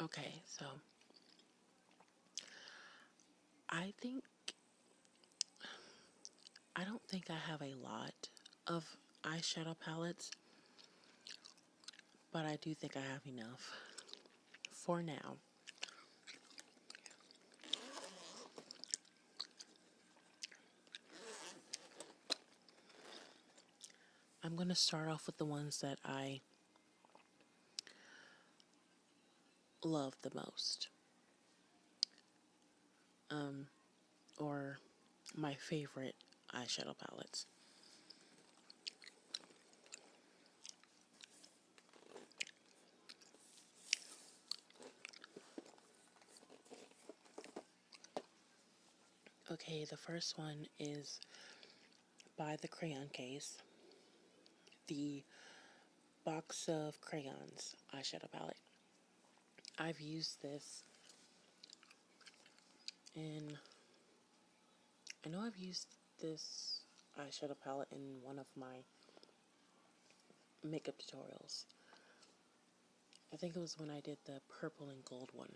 Okay, so I think I don't think I have a lot of eyeshadow palettes, but I do think I have enough for now. I'm going to start off with the ones that I love the most, or my favorite eyeshadow palettes. Okay, the first one is by the Crayon Case, the Box of Crayons eyeshadow palette. I've used this in, I know I've used this eyeshadow palette in one of my makeup tutorials. I think it was when I did the purple and gold one.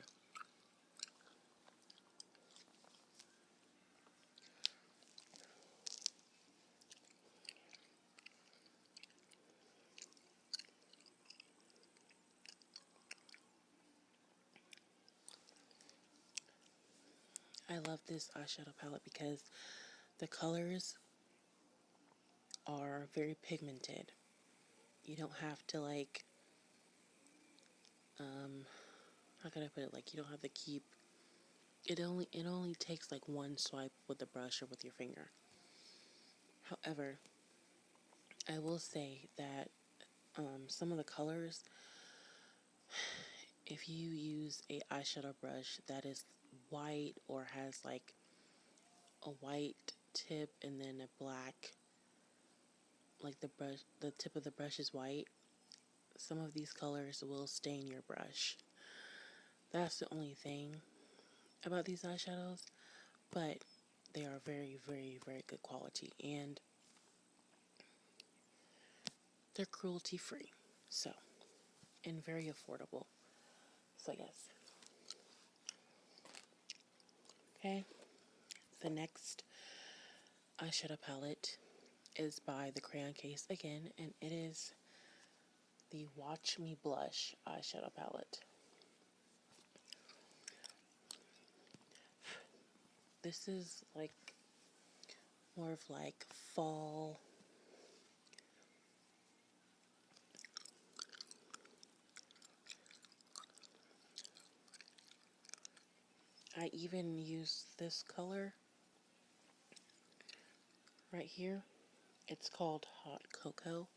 I love this eyeshadow palette because the colors are very pigmented. You don't have to like, how can I put it? Like, you don't have to keep, it only takes like one swipe with the brush or with your finger. However, I will say that some of the colors, if you use a eyeshadow brush that is white or has like a white tip and then a black, like the tip of the brush is white, some of these colors will stain your brush. That's the only thing about these eyeshadows, but they are very, very, very good quality, and they're cruelty free, so, and very affordable. So yes. Okay, the next eyeshadow palette is by the Crayon Case again, and it is the Watch Me Blush eyeshadow palette. This is like more of like fall. I even use this color right here. It's called Hot Cocoa.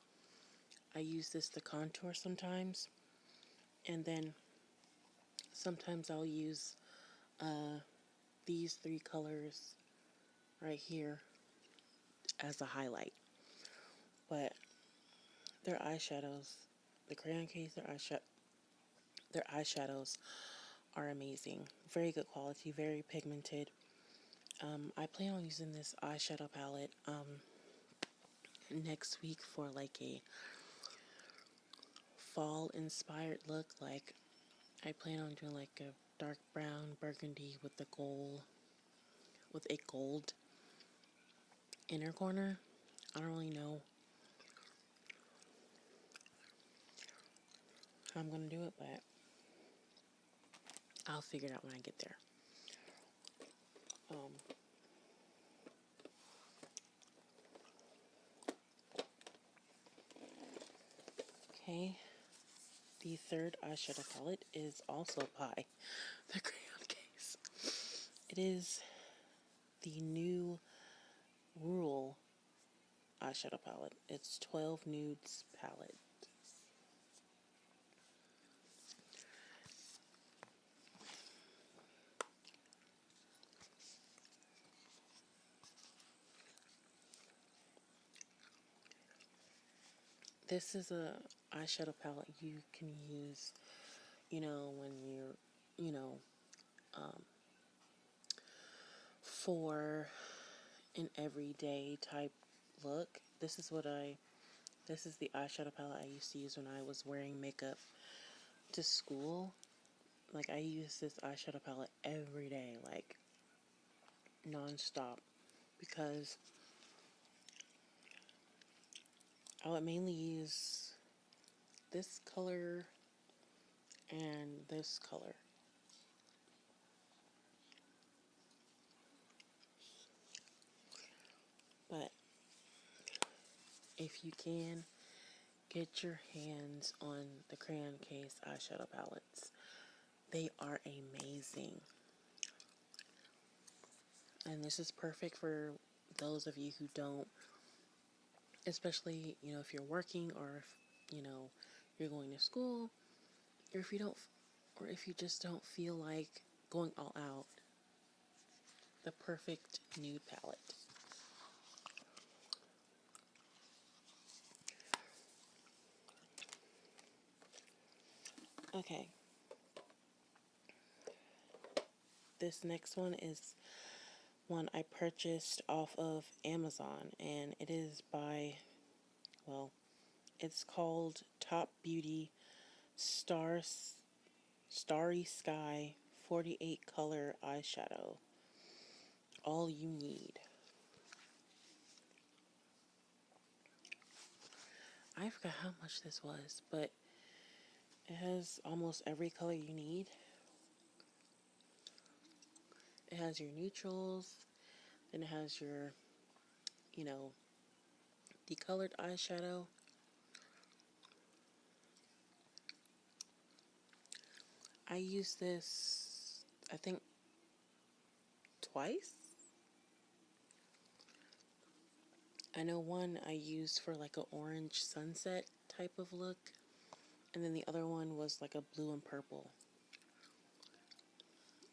I use this to contour sometimes, and then sometimes I'll use these three colors right here as a highlight. But their eyeshadows, the Crayon Case, their eyeshadows are amazing. Very good quality, very pigmented. I plan on using this eyeshadow palette next week for like a fall inspired look. Like, I plan on doing like a dark brown burgundy with the gold, with a gold inner corner. I don't really know how I'm gonna do it, but I'll figure it out when I get there. Um, okay, the third eyeshadow palette is also by the Crayon Case. It is the new Rural eyeshadow palette. It's 12 Nudes palette. This is a eyeshadow palette you can use, when you're, you know, for an everyday type look. This is the eyeshadow palette I used to use when I was wearing makeup to school. Like, I use this eyeshadow palette every day, like, non-stop, because I would mainly use this color and this color. But if you can, get your hands on the Crayon Case eyeshadow palettes. They are amazing. And this is perfect for those of you who don't, especially, if you're working, or if, you're going to school, or if you don't, or if you just don't feel like going all out. The perfect nude palette. Okay. This next one is one I purchased off of Amazon, and it is by, it's called Top Beauty Starry Sky 48 Color Eyeshadow. All you need. I forgot how much this was, but it has almost every color you need. It has your neutrals, then it has your, the colored eyeshadow. I used this, I think, twice. I know one I used for like an orange sunset type of look, and then the other one was like a blue and purple.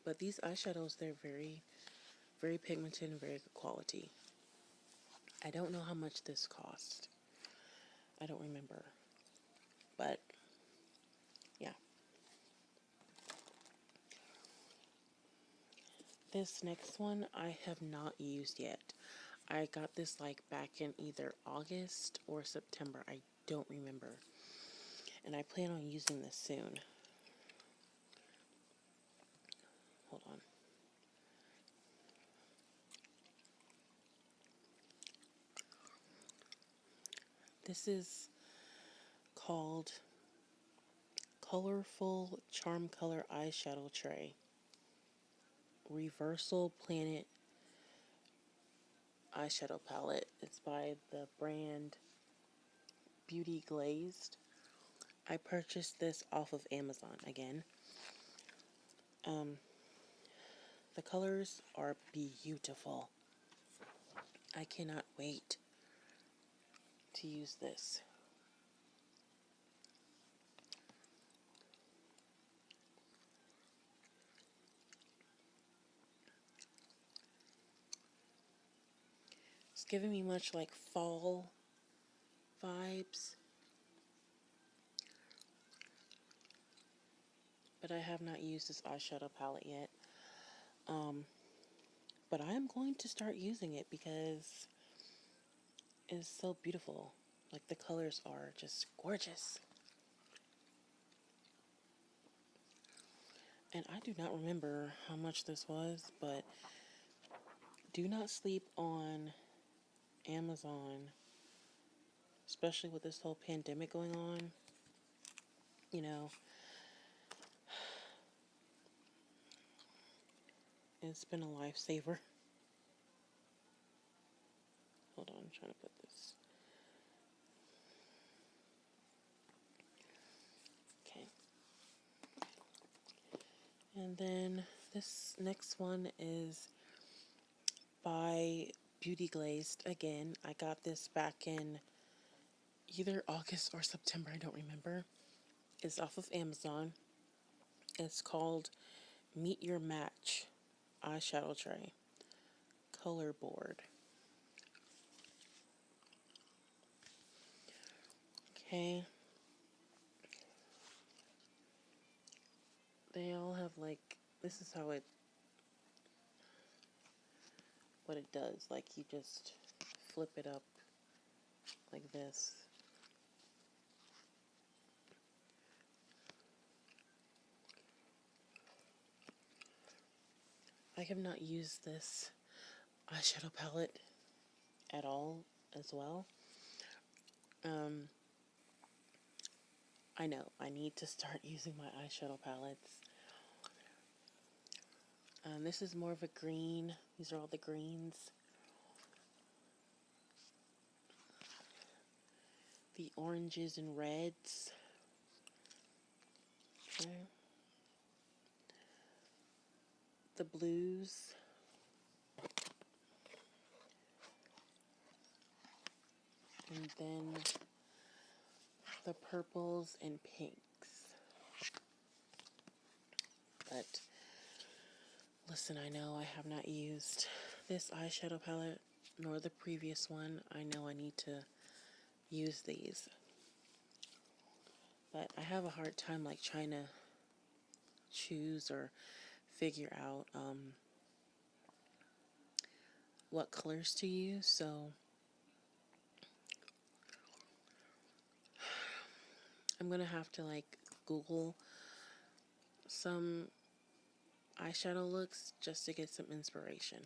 But these eyeshadows, they're very, very pigmented and very good quality. I don't know how much this cost. I don't remember. But, yeah. This next one I have not used yet. I got this like back in either August or September. I don't remember. And I plan on using this soon. Hold on. This is called Colorful Charm Color Eyeshadow Tray. Reversal Planet eyeshadow palette. It's by the brand Beauty Glazed. I purchased this off of Amazon again. The colors are beautiful. I cannot wait to use this. It's giving me much like fall vibes. But I have not used this eyeshadow palette yet. But I am going to start using it because it's so beautiful. Like, the colors are just gorgeous. And I do not remember how much this was, but do not sleep on Amazon, especially with this whole pandemic going on. It's been a lifesaver. Hold on, I'm trying to put this. Okay. And then this next one is by Beauty Glazed. Again, I got this back in either August or September, I don't remember. It's off of Amazon. It's called Meet Your Match Eyeshadow Tray. Color board. Okay. They all have like, this is how what it does. Like, you just flip it up like this. I have not used this eyeshadow palette at all as well. I know I need to start using my eyeshadow palettes. This is more of a green. These are all the greens. The oranges and reds. Okay. The blues. And then the purples and pinks. But listen, I know I have not used this eyeshadow palette nor the previous one. I know I need to use these. But I have a hard time like trying to choose or figure out what colors to use. So I'm gonna have to like Google some eyeshadow looks just to get some inspiration.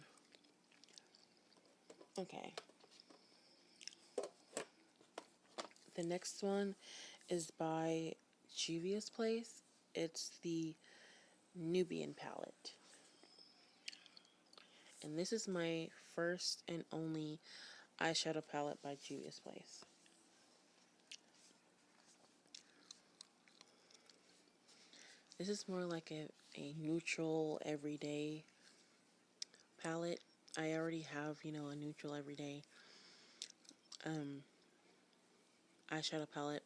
Okay. The next one is by Juvia's Place. It's the Nubian palette. And this is my first and only eyeshadow palette by Juvia's Place. This is more like a neutral everyday palette. I already have, you know, a neutral everyday eyeshadow palette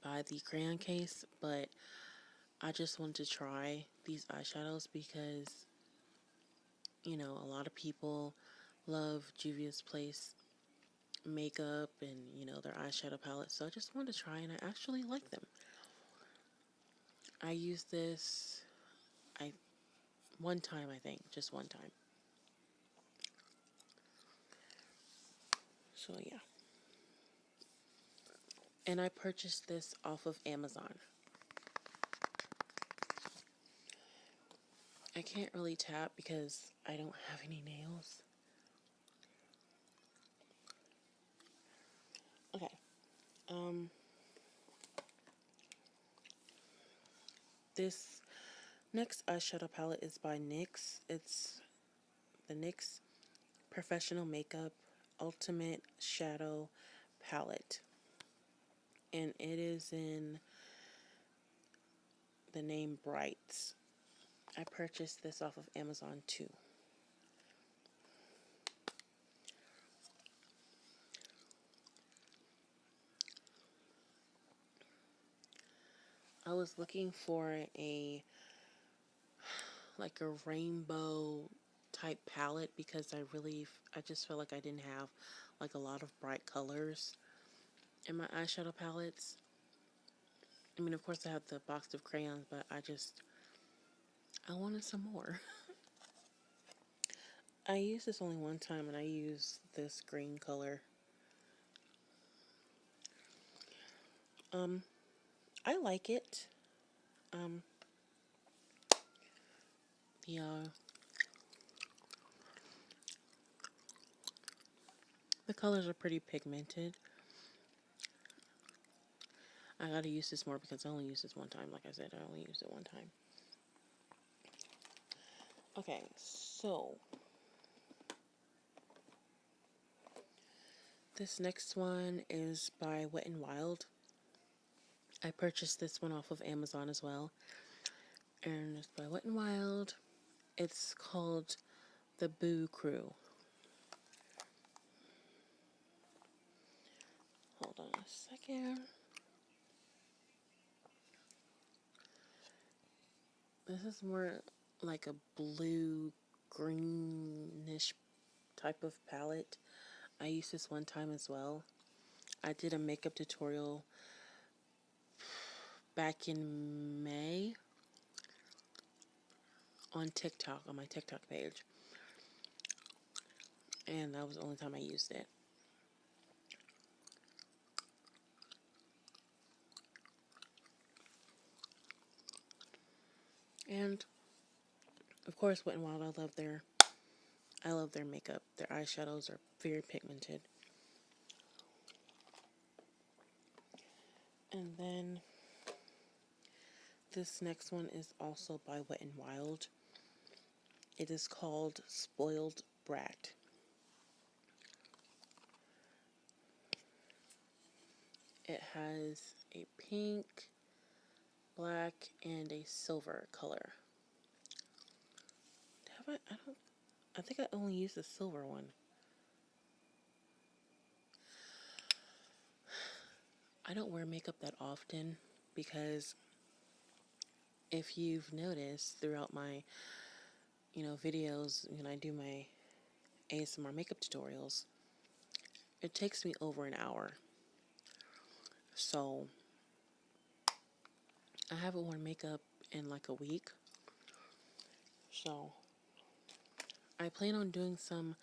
by the Crayon Case, but I just wanted to try these eyeshadows because, you know, a lot of people love Juvia's Place makeup and, you know, their eyeshadow palette, so I just wanted to try and I actually like them. I used this one time, I think, just one time. So yeah. And I purchased this off of Amazon. I can't really tap because I don't have any nails. Okay. This next eyeshadow palette is by NYX. It's the NYX Professional Makeup Ultimate Shadow Palette. And it is in the name Brights. I purchased this off of Amazon too. I was looking for a rainbow type palette because I just felt like I didn't have like a lot of bright colors in my eyeshadow palettes. I mean, of course I have the box of crayons, but I wanted some more. I used this only one time and I used this green color. I like it. Yeah. The colors are pretty pigmented. I gotta use this more because I only used this one time. Like I said, I only used it one time. Okay, so this next one is by Wet n Wild. I purchased this one off of Amazon as well. And it's by Wet n Wild. It's called the Boo Crew. Hold on a second. This is more like a blue greenish type of palette. I used this one time as well. I did a makeup tutorial back in May on TikTok, on my TikTok page. And that was the only time I used it. And Of course, Wet n Wild, I love their makeup. Their eyeshadows are very pigmented. And then this next one is also by Wet n Wild. It is called Spoiled Brat. It has a pink, black, and a silver color. I think I only used the silver one. I don't wear makeup that often because if you've noticed throughout my, videos when I do my ASMR makeup tutorials, it takes me over an hour. So I haven't worn makeup in like a week. So I plan on doing some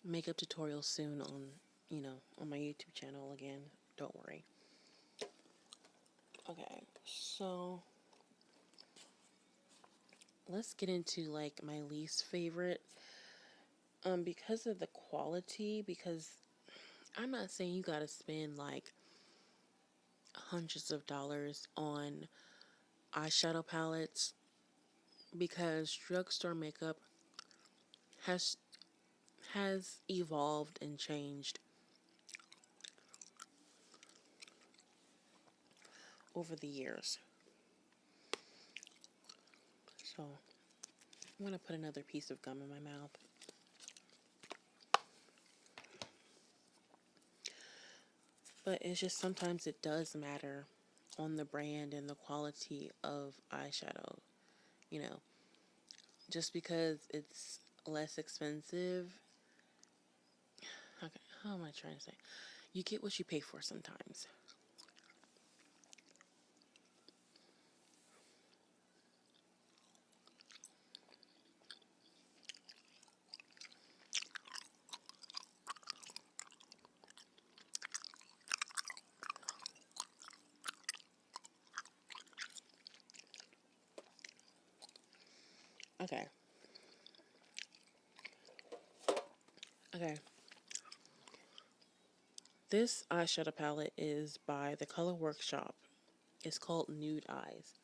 makeup tutorials soon on my YouTube channel again. Don't worry. Okay, so let's get into like my least favorite. Because of the quality, because I'm not saying you gotta spend like hundreds of dollars on eyeshadow palettes, because drugstore makeup has evolved and changed over the years. So I'm gonna put another piece of gum in my mouth. But it's just sometimes it does matter on the brand and the quality of eyeshadow. You know, just because it's less expensive. Okay, how am I trying to say? You get what you pay for sometimes. Okay. Okay. This eyeshadow palette is by the Color Workshop. It's called Nude Eyes.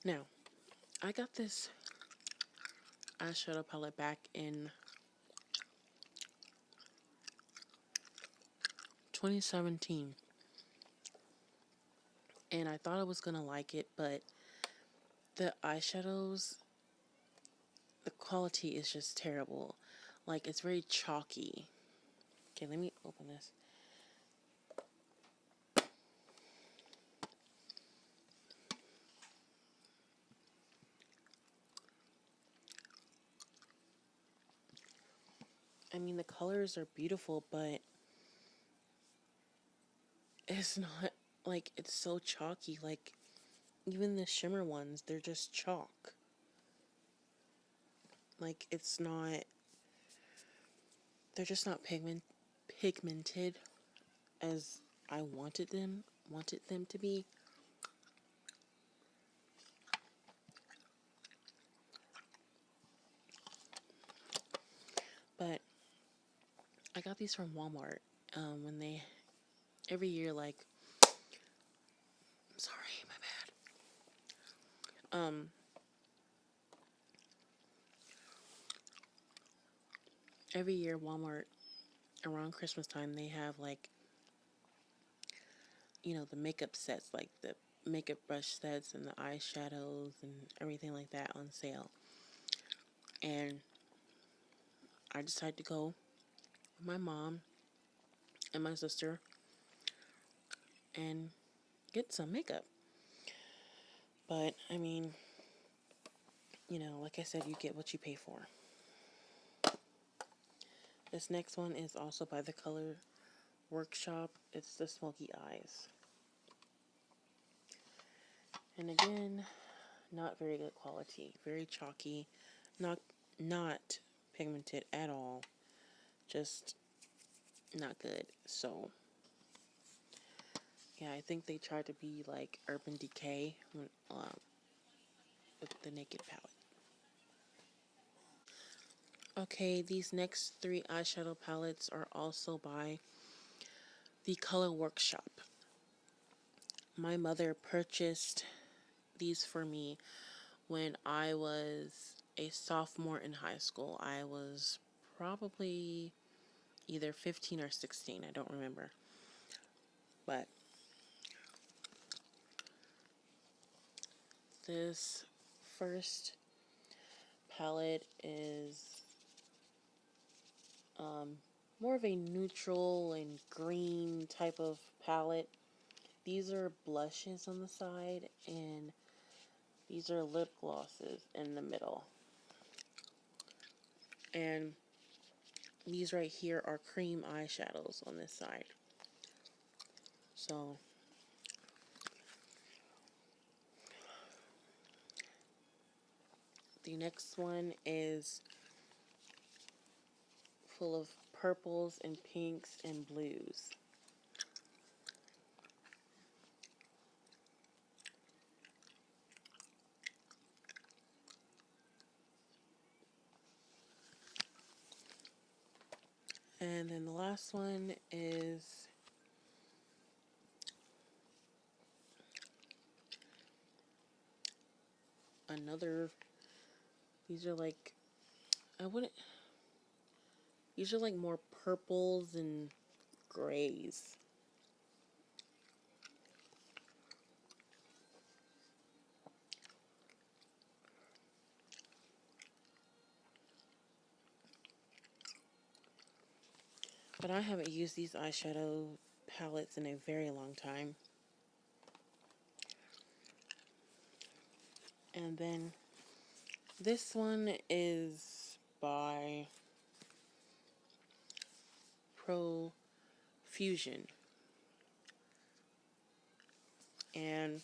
Now, I got this eyeshadow palette back in 2017. And I thought I was going to like it, but the eyeshadows, the quality is just terrible. Like, it's very chalky. Okay, let me open this. I mean, the colors are beautiful, but it's not, like, it's so chalky. Like, even the shimmer ones, they're just chalk. Like, it's not, they're just not pigmented as I wanted them to be. But I got these from Walmart. When they every year, like, I'm sorry, my bad. Every year Walmart around Christmas time they have like the makeup sets, like the makeup brush sets and the eyeshadows and everything like that on sale. And I decided to go with my mom and my sister and get some makeup. But I mean, like I said, you get what you pay for. This next one is also by the Color Workshop. It's the Smoky Eyes. And again, not very good quality. Very chalky. Not pigmented at all. Just not good. So yeah, I think they tried to be like Urban Decay with the Naked palette. Okay, these next three eyeshadow palettes are also by the Color Workshop. My mother purchased these for me when I was a sophomore in high school. I was probably either 15 or 16, I don't remember. But this first palette is more of a neutral and green type of palette. These are blushes on the side, and these are lip glosses in the middle. And these right here are cream eyeshadows on this side. So the next one is full of purples and pinks and blues. And then the last one is another, these are like, I wouldn't, these are like more purples and grays. But I haven't used these eyeshadow palettes in a very long time. And then this one is by Profusion. And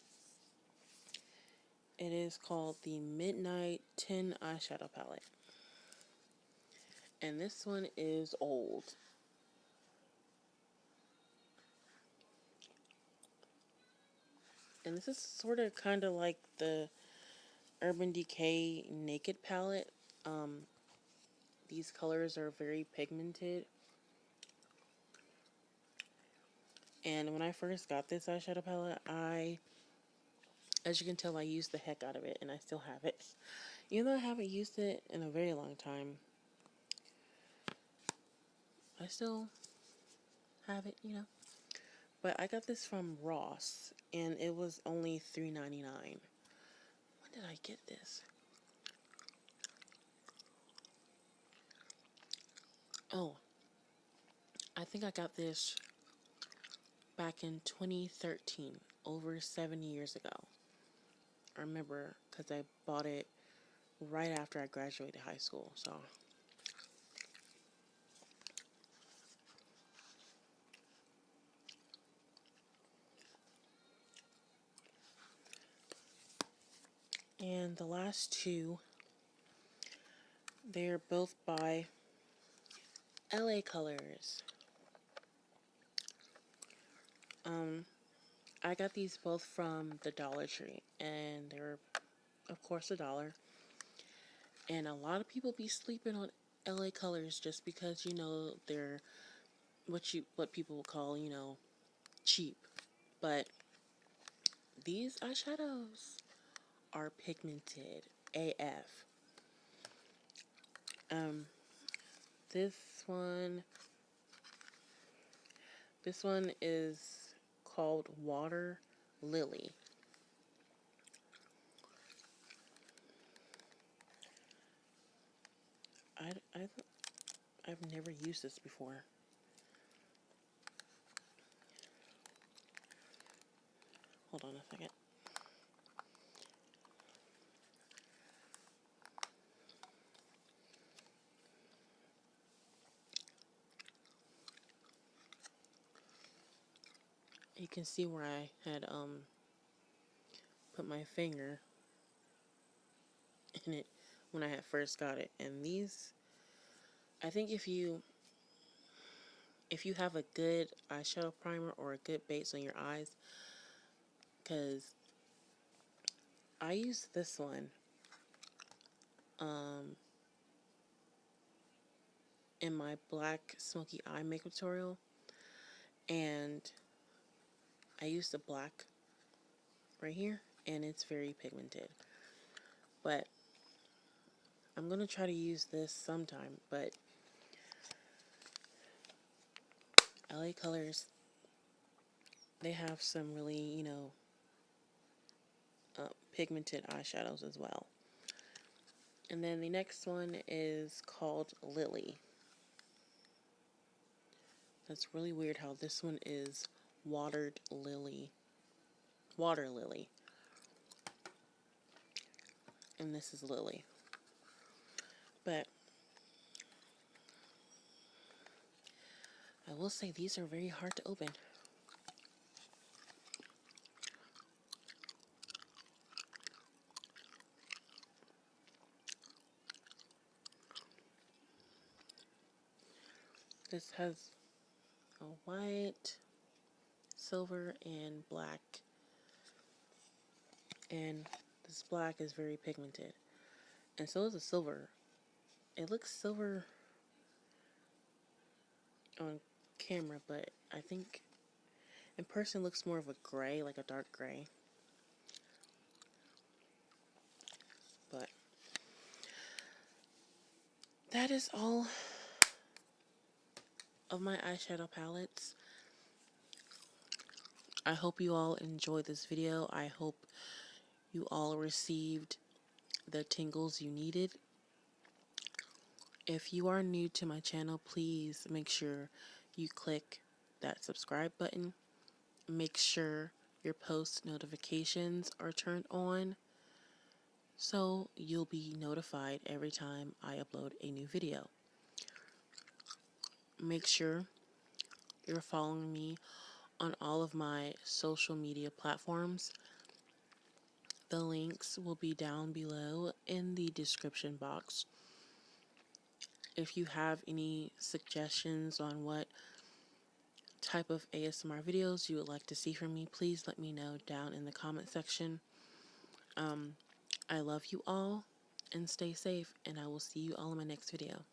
it is called the Midnight 10 Eyeshadow Palette. And this one is old. And this is sort of kind of like the Urban Decay Naked palette. These colors are very pigmented. And when I first got this eyeshadow palette, as you can tell, I used the heck out of it, and I still have it. Even though I haven't used it in a very long time, I still have it, you know. But I got this from Ross, and it was only $3.99. When did I get this? Oh, I think I got this back in 2013, over 7 years ago. I remember because I bought it right after I graduated high school, so. And the last two, they're both by LA Colors. I got these both from the Dollar Tree, and they were, of course, $1. And a lot of people be sleeping on LA Colors just because, you know, they're what people will call, you know, cheap. But these eyeshadows are pigmented AF. Um, this one, this one is called Water Lily. I, I, I've never used this before. Hold on a second. You can see where I had put my finger in it when I had first got it. And these, I think if you have a good eyeshadow primer or a good base on your eyes, because I use this one in my black smoky eye makeup tutorial, and I used the black right here, and it's very pigmented. But I'm going to try to use this sometime, but LA Colors, they have some really, pigmented eyeshadows as well. And then the next one is called Lily. That's really weird how this one is water lily, and this is lily. But I will say these are very hard to open. This has a white, silver, and black. And this black is very pigmented. And so is the silver. It looks silver on camera, but I think in person it looks more of a gray, like a dark gray. But that is all of my eyeshadow palettes. I hope you all enjoyed this video. I hope you all received the tingles you needed. If you are new to my channel, please make sure you click that subscribe button. Make sure your post notifications are turned on so you'll be notified every time I upload a new video. Make sure you're following me on all of my social media platforms. The links will be down below in the description box. If you have any suggestions on what type of ASMR videos you would like to see from me, please let me know down in the comment section. I love you all, and stay safe, and I will see you all in my next video.